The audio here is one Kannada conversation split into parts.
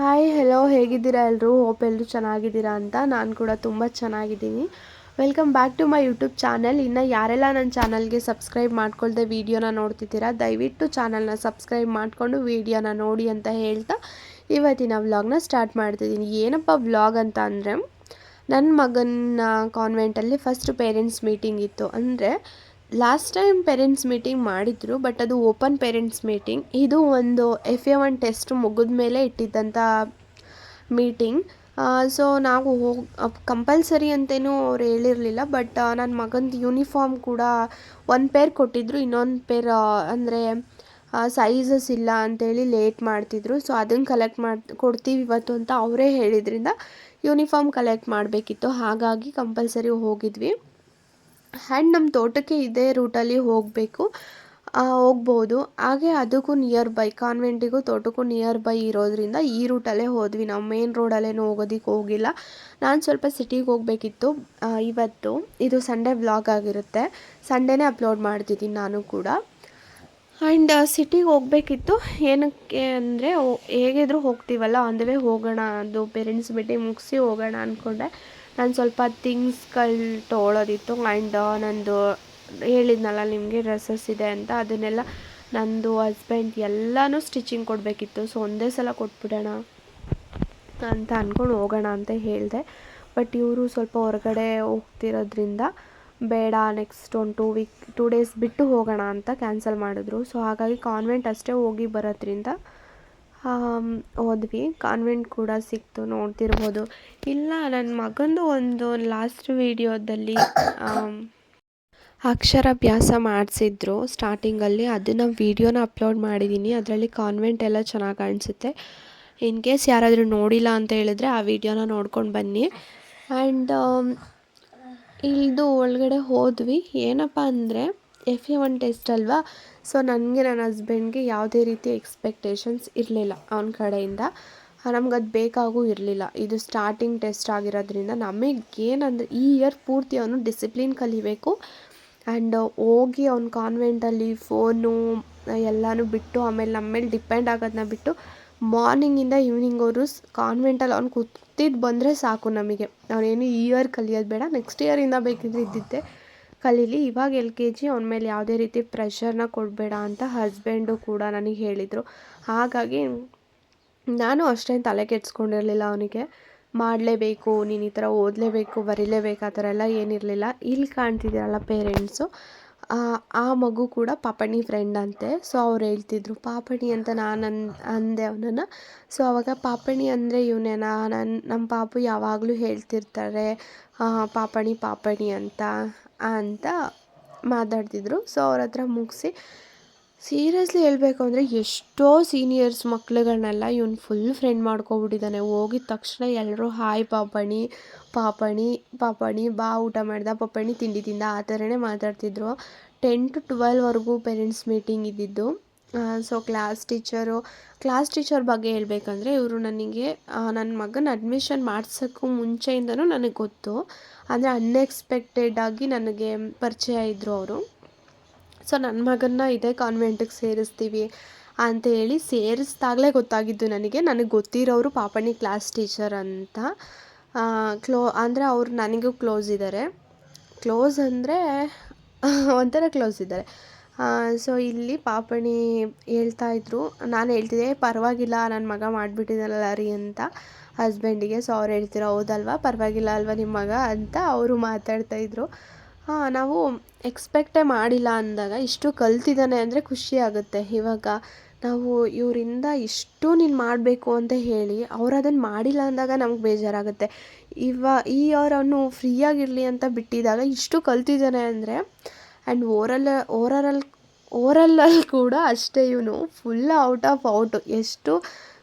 ಹಾಯ್ ಹೆಲೋ ಹೇಗಿದ್ದೀರಾ ಎಲ್ಲರೂ? ಹೋಪ್ ಎಲ್ಲರೂ ಚೆನ್ನಾಗಿದ್ದೀರಾ ಅಂತ. ನಾನು ಕೂಡ ತುಂಬ ಚೆನ್ನಾಗಿದ್ದೀನಿ. Welcome back to my YouTube channel. ಇನ್ನು ಯಾರೆಲ್ಲ ನನ್ನ ಚಾನಲ್ಗೆ ಸಬ್ಸ್ಕ್ರೈಬ್ ಮಾಡ್ಕೊಳ್ದೆ ವೀಡಿಯೋನ ನೋಡ್ತಿದ್ದೀರಾ, ದಯವಿಟ್ಟು ಚಾನಲ್ನ ಸಬ್ಸ್ಕ್ರೈಬ್ ಮಾಡಿಕೊಂಡು ವೀಡಿಯೋನ ನೋಡಿ ಅಂತ ಹೇಳ್ತಾ ಇವತ್ತಿನ ವ್ಲಾಗ್ನ ಸ್ಟಾರ್ಟ್ ಮಾಡ್ತಿದ್ದೀನಿ. ಏನಪ್ಪ ವ್ಲಾಗ್ ಅಂತ ಅಂದರೆ, ನನ್ನ ಮಗನ ಕಾನ್ವೆಂಟಲ್ಲಿ ಫಸ್ಟ್ ಪೇರೆಂಟ್ಸ್ ಮೀಟಿಂಗ್ ಇತ್ತು. ಅಂದರೆ ಲಾಸ್ಟ್ ಟೈಮ್ ಪೇರೆಂಟ್ಸ್ ಮೀಟಿಂಗ್ ಮಾಡಿದ್ರು, ಬಟ್ ಅದು ಓಪನ್ ಪೇರೆಂಟ್ಸ್ ಮೀಟಿಂಗ್. ಇದು ಒಂದು FA1 ಟೆಸ್ಟ್ ಮುಗಿದ ಮೇಲೆ ಇಟ್ಟಿದ್ದಂಥ ಮೀಟಿಂಗ್. ಸೊ ನಾವು ಕಂಪಲ್ಸರಿ ಅಂತೇನೂ ಅವ್ರು ಹೇಳಿರಲಿಲ್ಲ, ಬಟ್ ನನ್ನ ಮಗಂದು ಯೂನಿಫಾರ್ಮ್ ಕೂಡ ಒಂದು ಪೇರ್ ಕೊಟ್ಟಿದ್ದರು, ಇನ್ನೊಂದು ಪೇರ್ ಅಂದರೆ ಸೈಜಸ್ ಇಲ್ಲ ಅಂಥೇಳಿ ಲೇಟ್ ಮಾಡ್ತಿದ್ರು. ಸೊ ಅದನ್ನು ಕಲೆಕ್ಟ್ ಕೊಡ್ತೀವಿ ಇವತ್ತು ಅಂತ ಅವರೇ ಹೇಳಿದ್ರಿಂದ ಯೂನಿಫಾರ್ಮ್ ಕಲೆಕ್ಟ್ ಮಾಡಬೇಕಿತ್ತು, ಹಾಗಾಗಿ ಕಂಪಲ್ಸರಿ ಹೋಗಿದ್ವಿ. ಆ್ಯಂಡ್ ನಮ್ಮ ತೋಟಕ್ಕೆ ಇದೇ ರೂಟಲ್ಲಿ ಹೋಗ್ಬೋದು. ಹಾಗೆ ಅದಕ್ಕೂ ನಿಯರ್ ಬೈ, ಕಾನ್ವೆಂಟಿಗೂ ತೋಟಕ್ಕೂ ನಿಯರ್ ಬೈ ಇರೋದ್ರಿಂದ ಈ ರೂಟಲ್ಲೇ ಹೋದ್ವಿ. ನಾವು ಮೇನ್ ರೋಡಲ್ಲೇನೂ ಹೋಗಿಲ್ಲ. ನಾನು ಸ್ವಲ್ಪ ಸಿಟಿಗೆ ಹೋಗಬೇಕಿತ್ತು ಇವತ್ತು. ಇದು ಸಂಡೇ ವ್ಲಾಗ್ ಆಗಿರುತ್ತೆ, ಸಂಡೇನೇ ಅಪ್ಲೋಡ್ ಮಾಡ್ತಿದ್ದೀನಿ ನಾನು ಕೂಡ. ಆ್ಯಂಡ್ ಸಿಟಿಗೆ ಹೋಗಬೇಕಿತ್ತು. ಏನಕ್ಕೆ ಅಂದರೆ ಹೇಗಿದ್ರೂ ಹೋಗ್ತೀವಲ್ಲ, ಆನ್ ದ ವೇ ಹೋಗೋಣ, ಅದು ಪೇರೆಂಟ್ಸ್ ಮೀಟಿಂಗ್ ಮುಗಿಸಿ ಹೋಗೋಣ ಅಂದ್ಕೊಂಡೆ. ನಾನು ಸ್ವಲ್ಪ ಥಿಂಗ್ಸ್ಗಳು ತೊಗೊಳೋದಿತ್ತು. ಆ್ಯಂಡ್ ನಂದು ಹೇಳಿದ್ನಲ್ಲ ನಿಮಗೆ ಡ್ರೆಸ್ಸಸ್ ಇದೆ ಅಂತ, ಅದನ್ನೆಲ್ಲ ನಂದು ಹಸ್ಬೆಂಡ್ ಎಲ್ಲನೂ ಸ್ಟಿಚಿಂಗ್ ಕೊಡಬೇಕಿತ್ತು. ಸೊ ಒಂದೇ ಸಲ ಕೊಟ್ಬಿಡೋಣ ಅಂತ ಅಂದ್ಕೊಂಡು ಹೋಗೋಣ ಅಂತ ಹೇಳಿದೆ. ಬಟ್ ಇವರು ಸ್ವಲ್ಪ ಹೊರಗಡೆ ಹೋಗ್ತಿರೋದ್ರಿಂದ ಬೇಡ, ನೆಕ್ಸ್ಟ್ ಒಂದು 2 ಡೇಸ್ ಬಿಟ್ಟು ಹೋಗೋಣ ಅಂತ ಕ್ಯಾನ್ಸಲ್ ಮಾಡಿದ್ರು. ಸೊ ಹಾಗಾಗಿ ಕಾನ್ವೆಂಟ್ ಅಷ್ಟೇ ಹೋಗಿ ಬರೋದ್ರಿಂದ ಹೋದ್ವಿ. ಕಾನ್ವೆಂಟ್ ಕೂಡ ಸಿಕ್ತು, ನೋಡ್ತಿರ್ಬೋದು. ಇಲ್ಲ, ನನ್ನ ಮಗಂದು ಒಂದು ಲಾಸ್ಟ್ ವೀಡಿಯೋದಲ್ಲಿ ಅಕ್ಷರಾಭ್ಯಾಸ ಮಾಡಿಸಿದ್ರು ಸ್ಟಾರ್ಟಿಂಗಲ್ಲಿ, ಅದನ್ನು ವೀಡಿಯೋನ ಅಪ್ಲೋಡ್ ಮಾಡಿದ್ದೀನಿ. ಅದರಲ್ಲಿ ಕಾನ್ವೆಂಟ್ ಎಲ್ಲ ಚೆನ್ನಾಗಿ ಕಾಣಿಸುತ್ತೆ. ಇನ್ ಕೇಸ್ ಯಾರಾದರೂ ನೋಡಿಲ್ಲ ಅಂತ ಹೇಳಿದ್ರೆ ಆ ವಿಡಿಯೋನ ನೋಡ್ಕೊಂಡು ಬನ್ನಿ. ಆ್ಯಂಡ್ ಇಳಿದು ಒಳಗಡೆ ಹೋದ್ವಿ. ಏನಪ್ಪ ಅಂದರೆ FA1 ಟೆಸ್ಟ್ ಅಲ್ವಾ, ಸೊ ನನಗೆ ನನ್ನ ಹಸ್ಬೆಂಡ್ಗೆ ಯಾವುದೇ ರೀತಿ ಎಕ್ಸ್ಪೆಕ್ಟೇಷನ್ಸ್ ಇರಲಿಲ್ಲ ಅವನ ಕಡೆಯಿಂದ. ನಮ್ಗೆ ಅದು ಬೇಕಾಗೂ ಇರಲಿಲ್ಲ. ಇದು ಸ್ಟಾರ್ಟಿಂಗ್ ಟೆಸ್ಟ್ ಆಗಿರೋದ್ರಿಂದ ನಮಗೇನಂದರೆ ಈ ಇಯರ್ ಪೂರ್ತಿ ಅವನು ಡಿಸಿಪ್ಲಿನ್ ಕಲಿಬೇಕು. ಆ್ಯಂಡ್ ಹೋಗಿ ಅವ್ನ ಕಾನ್ವೆಂಟಲ್ಲಿ ಫೋನು ಎಲ್ಲನೂ ಬಿಟ್ಟು, ಆಮೇಲೆ ನಮ್ಮ ಮೇಲೆ ಡಿಪೆಂಡ್ ಆಗೋದನ್ನ ಬಿಟ್ಟು ಮಾರ್ನಿಂಗಿಂದ ಈವ್ನಿಂಗ್ವರೆಗೂ ಕಾನ್ವೆಂಟಲ್ಲಿ ಅವ್ನು ಕೂತಿದ್ದು ಬಂದರೆ ಸಾಕು ನಮಗೆ. ಅವನೇನು ಈ ಇಯರ್ ಕಲಿಯೋದು ಬೇಡ, ನೆಕ್ಸ್ಟ್ ಇಯರಿಂದ ಬೇಕಿದ್ರೆ ಇದ್ದಿದ್ದೆ ಕಲೀಲಿ, ಇವಾಗ LKG, ಅವನ ಮೇಲೆ ಯಾವುದೇ ರೀತಿ ಪ್ರೆಷರ್ನ ಕೊಡಬೇಡ ಅಂತ ಹಸ್ಬೆಂಡು ಕೂಡ ನನಗೆ ಹೇಳಿದರು. ಹಾಗಾಗಿ ನಾನು ಅಷ್ಟೇನು ತಲೆ ಕೆಡಿಸ್ಕೊಂಡಿರಲಿಲ್ಲ. ಅವನಿಗೆ ಮಾಡಲೇಬೇಕು, ನೀನು ಈ ಥರ ಓದಲೇಬೇಕು, ಬರೀಲೇಬೇಕು, ಆ ಥರ ಎಲ್ಲ ಏನಿರಲಿಲ್ಲ. ಇಲ್ಲಿ ಕಾಣ್ತಿದ್ದೀರಲ್ಲ ಪೇರೆಂಟ್ಸು, ಆ ಮಗು ಕೂಡ ಪಾಪಣಿ ಫ್ರೆಂಡ್ ಅಂತೆ. ಸೊ ಅವ್ರು ಹೇಳ್ತಿದ್ರು ಪಾಪಣಿ ಅಂತ. ನಾನು ಅಂದೆ ಅವನನ್ನು. ಸೊ ಆವಾಗ ಪಾಪಣಿ ಅಂದರೆ ಇವನೇನಾ, ನಮ್ಮ ಪಾಪು ಯಾವಾಗಲೂ ಹೇಳ್ತಿರ್ತಾರೆ ಪಾಪಣಿ ಪಾಪಣಿ ಅಂತ ಮಾತಾಡ್ತಿದ್ರು. ಸೊ ಅವ್ರ ಹತ್ರ ಮುಗಿಸಿ, ಸೀರಿಯಸ್ಲಿ ಹೇಳಬೇಕು ಅಂದರೆ ಎಷ್ಟೋ ಸೀನಿಯರ್ಸ್ ಮಕ್ಳುಗಳನ್ನೆಲ್ಲ ಇವನು ಫುಲ್ ಫ್ರೆಂಡ್ ಮಾಡ್ಕೊಬಿಟ್ಟಿದ್ದಾನೆ. ಹೋಗಿದ ತಕ್ಷಣ ಎಲ್ಲರೂ ಹಾಯ್ ಪಾಪಣಿ ಪಾಪಣಿ ಪಾಪಣಿ, ಬಾ ಊಟ ಮಾಡ್ದ ಪಾಪಣಿ, ತಿಂಡಿ ತಿಂದ, ಆ ಥರನೇ ಮಾತಾಡ್ತಿದ್ರು. 10 to 12ವರೆಗೂ ಪೇರೆಂಟ್ಸ್ ಮೀಟಿಂಗ್ ಇದ್ದಿದ್ದು. ಸೊ ಕ್ಲಾಸ್ ಟೀಚರ್ ಬಗ್ಗೆ ಹೇಳಬೇಕಂದ್ರೆ, ಇವರು ನನಗೆ ನನ್ನ ಮಗನ ಅಡ್ಮಿಷನ್ ಮಾಡ್ಸೋಕ್ಕೂ ಮುಂಚೆಯಿಂದನೂ ನನಗೆ ಗೊತ್ತು. ಅಂದರೆ ಅನ್ಎಕ್ಸ್ಪೆಕ್ಟೆಡಾಗಿ ನನಗೆ ಪರಿಚಯ ಇದ್ದರು ಅವರು. ಸೊ ನನ್ನ ಮಗನ್ನ ಇದೇ ಕಾನ್ವೆಂಟಿಗೆ ಸೇರಿಸ್ತೀವಿ ಅಂತ ಹೇಳಿ ಸೇರಿಸ್ದಾಗಲೇ ಗೊತ್ತಾಗಿದ್ದು ನನಗೆ ಗೊತ್ತಿರೋರು ಪಾಪಣಿ ಕ್ಲಾಸ್ ಟೀಚರ್ ಅಂತ. ಅಂದರೆ ಅವ್ರು ನನಗೂ ಕ್ಲೋಸ್ ಇದ್ದಾರೆ. ಕ್ಲೋಸ್ ಅಂದರೆ ಒಂಥರ ಕ್ಲೋಸ್ ಇದ್ದಾರೆ. ಸೊ ಇಲ್ಲಿ ಪಾಪಣಿ ಹೇಳ್ತಾಯಿದ್ರು, ನಾನು ಹೇಳ್ತಿದ್ದೆ ಪರವಾಗಿಲ್ಲ ನನ್ನ ಮಗ ಮಾಡಿಬಿಟ್ಟಿದ್ದಾನಲ್ಲ ರೀ ಅಂತ ಹಸ್ಬೆಂಡಿಗೆ. ಸೊ ಅವ್ರು ಹೇಳ್ತಿರೋ ಹೌದಲ್ವಾ, ಪರವಾಗಿಲ್ಲ ಅಲ್ವಾ ನಿಮ್ಮ ಮಗ ಅಂತ ಅವರು ಮಾತಾಡ್ತಾಯಿದ್ರು. ನಾವು ಎಕ್ಸ್ಪೆಕ್ಟೇ ಮಾಡಿಲ್ಲ ಅಂದಾಗ ಇಷ್ಟು ಕಲ್ತಿದ್ದಾನೆ ಅಂದರೆ ಖುಷಿ ಆಗುತ್ತೆ. ಇವಾಗ ನಾವು ಇವರಿಂದ ಇಷ್ಟು ನೀನು ಮಾಡಬೇಕು ಅಂತ ಹೇಳಿ ಅವ್ರು ಅದನ್ನು ಮಾಡಿಲ್ಲ ಅಂದಾಗ ನಮ್ಗೆ ಬೇಜಾರಾಗುತ್ತೆ. ಈ ಅವನು ಫ್ರೀಯಾಗಿರಲಿ ಅಂತ ಬಿಟ್ಟಿದ್ದಾಗ ಇಷ್ಟು ಕಲ್ತಿದ್ದಾನೆ ಅಂದರೆ. ಆ್ಯಂಡ್ ಓರಲಲ್ಲಿ ಕೂಡ ಅಷ್ಟೇ, ಇವನು ಫುಲ್ ಔಟು. ಎಷ್ಟು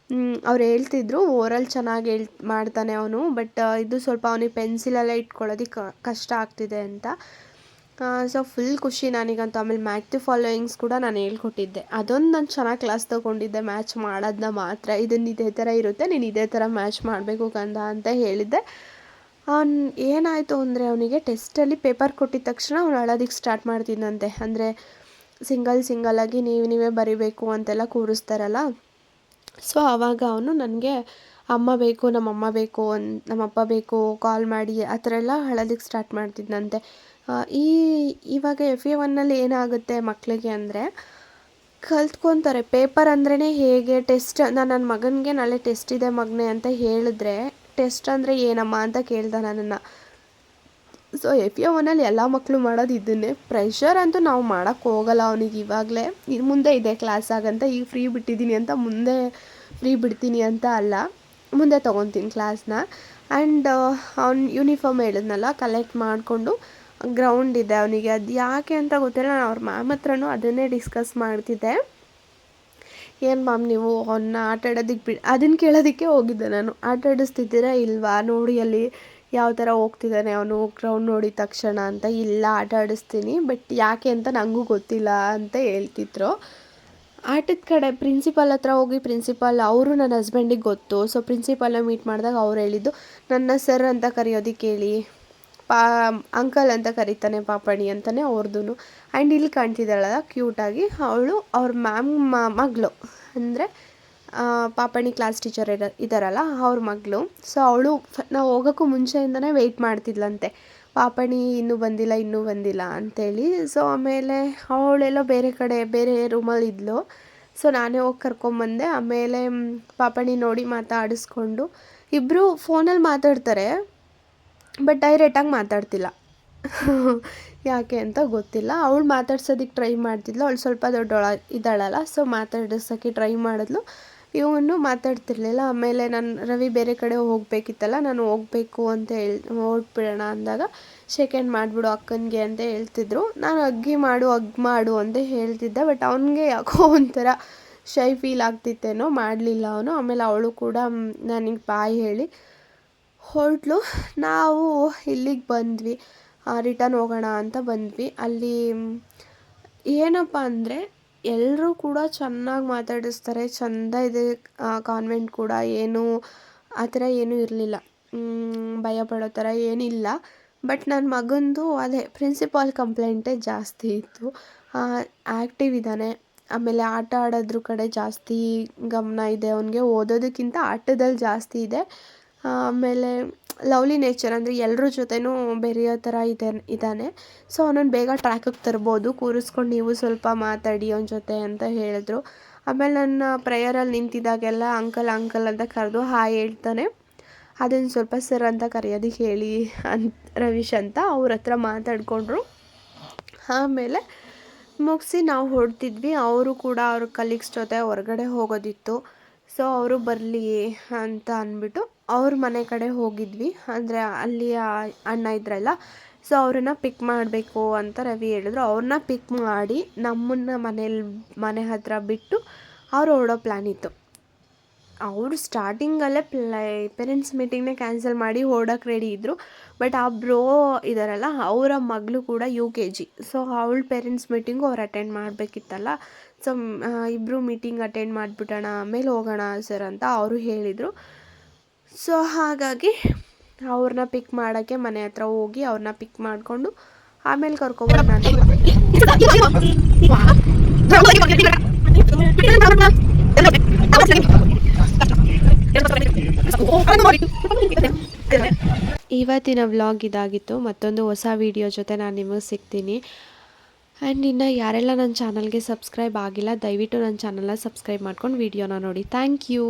ಅವ್ರು ಹೇಳ್ತಿದ್ರು ಓರಲ್ ಚೆನ್ನಾಗಿ ಮಾಡ್ತಾನೆ ಅವನು, ಬಟ್ ಇದು ಸ್ವಲ್ಪ ಅವನಿಗೆ ಪೆನ್ಸಿಲೆಲ್ಲ ಇಟ್ಕೊಳ್ಳೋದಕ್ಕೆ ಕಷ್ಟ ಆಗ್ತಿದೆ ಅಂತ. ಸೊ ಫುಲ್ ಖುಷಿ ನನಗಂತೂ. ಆಮೇಲೆ ಮ್ಯಾಥ್ಯೂ ಫಾಲೋಯಿಂಗ್ಸ್ ಕೂಡ ನಾನು ಹೇಳ್ಕೊಟ್ಟಿದ್ದೆ. ಅದೊಂದು ನಾನು ಚೆನ್ನಾಗಿ ಕ್ಲಾಸ್ ತೊಗೊಂಡಿದ್ದೆ, ಮ್ಯಾಚ್ ಮಾಡೋದನ್ನ ಮಾತ್ರ. ಇದನ್ನು ಇದೇ ಥರ ಇರುತ್ತೆ, ನೀನು ಇದೇ ಥರ ಮ್ಯಾಚ್ ಮಾಡಬೇಕು ಕಂದ ಅಂತ ಹೇಳಿದ್ದೆ. ಏನಾಯಿತು ಅಂದರೆ ಅವನಿಗೆ ಟೆಸ್ಟಲ್ಲಿ ಪೇಪರ್ ಕೊಟ್ಟಿದ ತಕ್ಷಣ ಅವ್ನು ಅಳೋದಕ್ಕೆ ಸ್ಟಾರ್ಟ್ ಮಾಡ್ತಿದ್ದಂತೆ. ಅಂದರೆ ಸಿಂಗಲಾಗಿ ನೀವೇ ಬರೀಬೇಕು ಅಂತೆಲ್ಲ ಕೂರಿಸ್ತಾರಲ್ಲ, ಸೊ ಆವಾಗ ಅವನು ನನಗೆ ಅಮ್ಮ ಬೇಕು, ನಮ್ಮಮ್ಮ ಬೇಕು, ನಮ್ಮಪ್ಪ ಬೇಕು, ಕಾಲ್ ಮಾಡಿ ಆ ಥರ ಎಲ್ಲ ಅಳೋದಕ್ಕೆ ಸ್ಟಾರ್ಟ್ ಮಾಡ್ತಿದ್ದಂತೆ. ಈ ಇವಾಗ FA1 ಏನಾಗುತ್ತೆ ಮಕ್ಕಳಿಗೆ ಅಂದರೆ ಕಲ್ತ್ಕೊತಾರೆ. ಪೇಪರ್ ಅಂದ್ರೇ ಹೇಗೆ, ಟೆಸ್ಟ್, ನಾನು ನನ್ನ ಮಗನಿಗೆ ನಾಳೆ ಟೆಸ್ಟ್ ಇದೆ ಮಗನೇ ಅಂತ ಹೇಳಿದ್ರೆ, ಟೆಸ್ಟ್ ಅಂದರೆ ಏನಮ್ಮ ಅಂತ ಕೇಳ್ದ ನನ್ನನ್ನು. ಸೊ FA1 ಎಲ್ಲ ಮಕ್ಕಳು ಮಾಡೋದು ಇದನ್ನೇ. ಪ್ರೆಷರ್ ಅಂತೂ ನಾವು ಮಾಡೋಕ್ಕೆ ಹೋಗಲ್ಲ ಅವನಿಗೆ. ಇವಾಗಲೇ ಮುಂದೆ ಇದೆ ಕ್ಲಾಸ್ ಆಗಂತ ಈಗ ಫ್ರೀ ಬಿಟ್ಟಿದ್ದೀನಿ ಅಂತ, ಮುಂದೆ ಫ್ರೀ ಬಿಡ್ತೀನಿ ಅಂತ ಅಲ್ಲ, ಮುಂದೆ ತೊಗೊತೀನಿ ಕ್ಲಾಸ್ನ. ಆ್ಯಂಡ್ ಅವ್ನು ಯೂನಿಫಾರ್ಮ್ ಹೇಳಿದ್ನಲ್ಲ ಕಲೆಕ್ಟ್ ಮಾಡಿಕೊಂಡು, ಗ್ರೌಂಡ್ ಇದೆ ಅವನಿಗೆ, ಅದು ಯಾಕೆ ಅಂತ ಗೊತ್ತಿಲ್ಲ. ನಾನು ಅವ್ರ ಮ್ಯಾಮ್ ಹತ್ರನೂ ಅದನ್ನೇ ಡಿಸ್ಕಸ್ ಮಾಡ್ತಿದ್ದೆ. ಏನು ಮ್ಯಾಮ್ ನೀವು ಅವನ್ನ ಆಟ ಆಡೋದಕ್ಕೆ ಅದನ್ನು ಕೇಳೋದಕ್ಕೆ ಹೋಗಿದ್ದೆ ನಾನು. ಆಟ ಆಡಿಸ್ತಿದ್ದೀರಾ ಇಲ್ವಾ ನೋಡಿ ಅಲ್ಲಿ ಯಾವ ಥರ ಹೋಗ್ತಿದ್ದಾನೆ ಅವನು ಗ್ರೌಂಡ್ ನೋಡಿದ ತಕ್ಷಣ ಅಂತ. ಇಲ್ಲ ಆಟ ಆಡಿಸ್ತೀನಿ, ಬಟ್ ಯಾಕೆ ಅಂತ ನನಗೂ ಗೊತ್ತಿಲ್ಲ ಅಂತ ಹೇಳ್ತಿದ್ರು. ಆಟದ ಕಡೆ ಪ್ರಿನ್ಸಿಪಾಲ್ ಹತ್ರ ಹೋಗಿ, ಪ್ರಿನ್ಸಿಪಾಲ್ ಅವರು ನನ್ನ ಹಸ್ಬೆಂಡಿಗೆ ಗೊತ್ತು. ಸೊ ಪ್ರಿನ್ಸಿಪಾಲ್ನ ಮೀಟ್ ಮಾಡಿದಾಗ ಅವ್ರು ಹೇಳಿದ್ದು, ನನ್ನ ಸರ್ ಅಂತ ಕರೆಯೋದಕ್ಕೆ ಹೇಳಿ, ಅಂಕಲ್ ಅಂತ ಕರೀತಾನೆ ಪಾಪಣಿ ಅಂತಲೇ ಅವ್ರದ್ದು. ಆ್ಯಂಡ್ ಇಲ್ಲಿ ಕಾಣ್ತಿದ್ದಾಳಲ್ಲ ಕ್ಯೂಟಾಗಿ, ಅವಳು ಅವ್ರ ಮ್ಯಾಮ್ ಮಗಳು, ಅಂದರೆ ಪಾಪಣಿ ಕ್ಲಾಸ್ ಟೀಚರ್ ಇದ್ದಾರಲ್ಲ ಅವ್ರ ಮಗಳು. ಸೊ ಅವಳು ನಾವು ಹೋಗೋಕ್ಕೂ ಮುಂಚೆಯಿಂದನೇ ವೆಯ್ಟ್ ಮಾಡ್ತಿದ್ಲಂತೆ, ಪಾಪಣಿ ಇನ್ನೂ ಬಂದಿಲ್ಲ ಅಂಥೇಳಿ. ಸೊ ಆಮೇಲೆ ಅವಳೆಲ್ಲೋ ಬೇರೆ ಕಡೆ ಬೇರೆ ರೂಮಲ್ಲಿ ಇದ್ಲು. ಸೊ ನಾನೇ ಹೋಗಿ ಕರ್ಕೊಂಬಂದೆ. ಆಮೇಲೆ ಪಾಪಣಿ ನೋಡಿ ಮಾತಾಡಿಸ್ಕೊಂಡು, ಇಬ್ಬರು ಫೋನಲ್ಲಿ ಮಾತಾಡ್ತಾರೆ, ಬಟ್ ಡೈರೆಕ್ಟಾಗಿ ಮಾತಾಡ್ತಿಲ್ಲ. ಯಾಕೆ ಅಂತ ಗೊತ್ತಿಲ್ಲ. ಅವಳು ಮಾತಾಡ್ಸೋದಕ್ಕೆ ಟ್ರೈ ಮಾಡ್ತಿದ್ಲು, ಅವಳು ಸ್ವಲ್ಪ ಇದ್ದಾಳಲ್ಲ, ಸೊ ಮಾತಾಡಿಸೋಕ್ಕೆ ಟ್ರೈ ಮಾಡಿದ್ಲು. ಇವನು ಮಾತಾಡ್ತಿರ್ಲಿಲ್ಲ. ಆಮೇಲೆ ರವಿ ಬೇರೆ ಕಡೆ ಹೋಗಬೇಕಿತ್ತಲ್ಲ, ನಾನು ಹೋಗಬೇಕು ಅಂತ ಹೊರಟ್ಬಿಡೋಣ ಅಂದಾಗ, ಶೇಕೆಂಡ್ ಮಾಡಿಬಿಡು ಅಕ್ಕನಿಗೆ ಅಂತ ಹೇಳ್ತಿದ್ರು. ನಾನು ಹಗ್ ಮಾಡು ಅಂತ ಹೇಳ್ತಿದ್ದೆ, ಬಟ್ ಅವನಿಗೆ ಯಾಕೋ ಒಂಥರ ಶೈ ಫೀಲ್ ಆಗ್ತಿತ್ತೇನೋ, ಮಾಡಲಿಲ್ಲ ಅವನು. ಆಮೇಲೆ ಅವಳು ಕೂಡ ನನಗೆ ಬಾಯ್ ಹೇಳಿ ಹೊರಟ್ಲು. ನಾವು ಇಲ್ಲಿಗೆ ಬಂದ್ವಿ, ರಿಟರ್ನ್ ಹೋಗೋಣ ಅಂತ ಬಂದ್ವಿ. ಅಲ್ಲಿ ಏನಪ್ಪ ಅಂದರೆ ಎಲ್ಲರೂ ಕೂಡ ಚೆನ್ನಾಗಿ ಮಾತಾಡಿಸ್ತಾರೆ, ಚೆಂದ ಇದೆ ಕಾನ್ವೆಂಟ್ ಕೂಡ. ಏನೂ ಆ ಥರ ಏನೂ ಇರಲಿಲ್ಲ, ಭಯ ಪಡೋ ಥರ ಏನಿಲ್ಲ. ಬಟ್ ನನ್ನ ಮಗಂದು ಅದೇ ಪ್ರಿನ್ಸಿಪಾಲ್ ಕಂಪ್ಲೇಂಟೇ ಜಾಸ್ತಿ ಇತ್ತು. ಆ್ಯಕ್ಟಿವ್ ಇದ್ದಾನೆ, ಆಮೇಲೆ ಆಟ ಆಡೋದ್ರ ಕಡೆ ಜಾಸ್ತಿ ಗಮನ ಇದೆ ಅವನಿಗೆ, ಓದೋದಕ್ಕಿಂತ ಆಟದಲ್ಲಿ ಜಾಸ್ತಿ ಇದೆ. ಆಮೇಲೆ ಲವ್ಲಿ ನೇಚರ್, ಅಂದರೆ ಎಲ್ಲರ ಜೊತೆನೂ ಬೆರೆಯೋ ಥರ ಇದ್ದಾನೆ. ಸೊ ಅವನನ್ನು ಬೇಗ ಟ್ರ್ಯಾಕಿಗೆ ತರ್ಬೋದು, ಕೂರಿಸ್ಕೊಂಡು ನೀವು ಸ್ವಲ್ಪ ಮಾತಾಡಿ ಅವನ ಜೊತೆ ಅಂತ ಹೇಳಿದ್ರು. ಆಮೇಲೆ ನನ್ನ ಪ್ರೇಯರಲ್ಲಿ ನಿಂತಿದ್ದಾಗೆಲ್ಲ ಅಂಕಲ್ ಅಂತ ಕರೆದು ಹಾಯ್ ಹೇಳ್ತಾನೆ. ಅದನ್ನು ಸ್ವಲ್ಪ ಸರ್ ಅಂತ ಕರೆಯೋದಕ್ಕೆ ಹೇಳಿ ರವೀಶ್ ಅಂತ ಅವ್ರ ಹತ್ರ ಮಾತಾಡಿಕೊಂಡ್ರು. ಆಮೇಲೆ ಮುಗಿಸಿ ನಾವು ಹೊರಡ್ತಿದ್ವಿ. ಅವರು ಕೂಡ ಅವ್ರ ಕಲೀಗ್ಸ್ ಜೊತೆ ಹೊರಗಡೆ ಹೋಗೋದಿತ್ತು. ಸೊ ಅವರು ಬರಲಿ ಅಂತ ಅಂದ್ಬಿಟ್ಟು ಅವ್ರ ಮನೆ ಕಡೆ ಹೋಗಿದ್ವಿ. ಅಂದರೆ ಅಲ್ಲಿ ಅಣ್ಣ ಇದ್ರಲ್ಲ, ಸೊ ಅವ್ರನ್ನ ಪಿಕ್ ಮಾಡಬೇಕು ಅಂತ ರವಿ ಹೇಳಿದ್ರು. ಅವ್ರನ್ನ ಪಿಕ್ ಮಾಡಿ ನಮ್ಮನ್ನು ಮನೆ ಹತ್ರ ಬಿಟ್ಟು ಅವ್ರು ಹೊರಡೋ ಪ್ಲ್ಯಾನ್ ಇತ್ತು. ಅವರು ಸ್ಟಾರ್ಟಿಂಗಲ್ಲೇ ಪೇರೆಂಟ್ಸ್ ಮೀಟಿಂಗ್ನೇ ಕ್ಯಾನ್ಸಲ್ ಮಾಡಿ ಹೊರಡೋಕ್ಕೆ ರೆಡಿ ಇದ್ದರು. ಬಟ್ ಆ ಬ್ರೋ ಇದ್ದಾರಲ್ಲ, ಅವರ ಮಗಳು ಕೂಡ UKG. ಸೊ ಅವಳ ಪೇರೆಂಟ್ಸ್ ಮೀಟಿಂಗು ಅವ್ರು ಅಟೆಂಡ್ ಮಾಡಬೇಕಿತ್ತಲ್ಲ. ಸೊ ಇಬ್ಬರು ಮೀಟಿಂಗ್ ಅಟೆಂಡ್ ಮಾಡಿಬಿಟ್ಟೋಣ, ಆಮೇಲೆ ಹೋಗೋಣ ಸರ್ ಅಂತ ಅವರು ಹೇಳಿದರು. ಸೊ ಹಾಗಾಗಿ ಅವ್ರನ್ನ ಪಿಕ್ ಮಾಡೋಕ್ಕೆ ಮನೆ ಹತ್ರ ಹೋಗಿ ಅವ್ರನ್ನ ಪಿಕ್ ಮಾಡಿಕೊಂಡು ಆಮೇಲೆ ಕರ್ಕೊಬರೋಣ ಅಂತ. ಇವತ್ತಿನ ವ್ಲಾಗ್ ಇದಾಗಿತ್ತು. ಮತ್ತೊಂದು ಹೊಸ ವಿಡಿಯೋ ಜೊತೆ ನಾನು ನಿಮಗೆ ಸಿಗ್ತೀನಿ. ಆ್ಯಂಡ್ ಇನ್ನು ಯಾರೆಲ್ಲ ನನ್ನ ಚಾನಲ್ಗೆ ಸಬ್ಸ್ಕ್ರೈಬ್ ಆಗಿಲ್ಲ, ದಯವಿಟ್ಟು ನನ್ನ ಚಾನಲ್ನ ಸಬ್ಸ್ಕ್ರೈಬ್ ಮಾಡ್ಕೊಂಡು ವಿಡಿಯೋನ ನೋಡಿ. Thank you.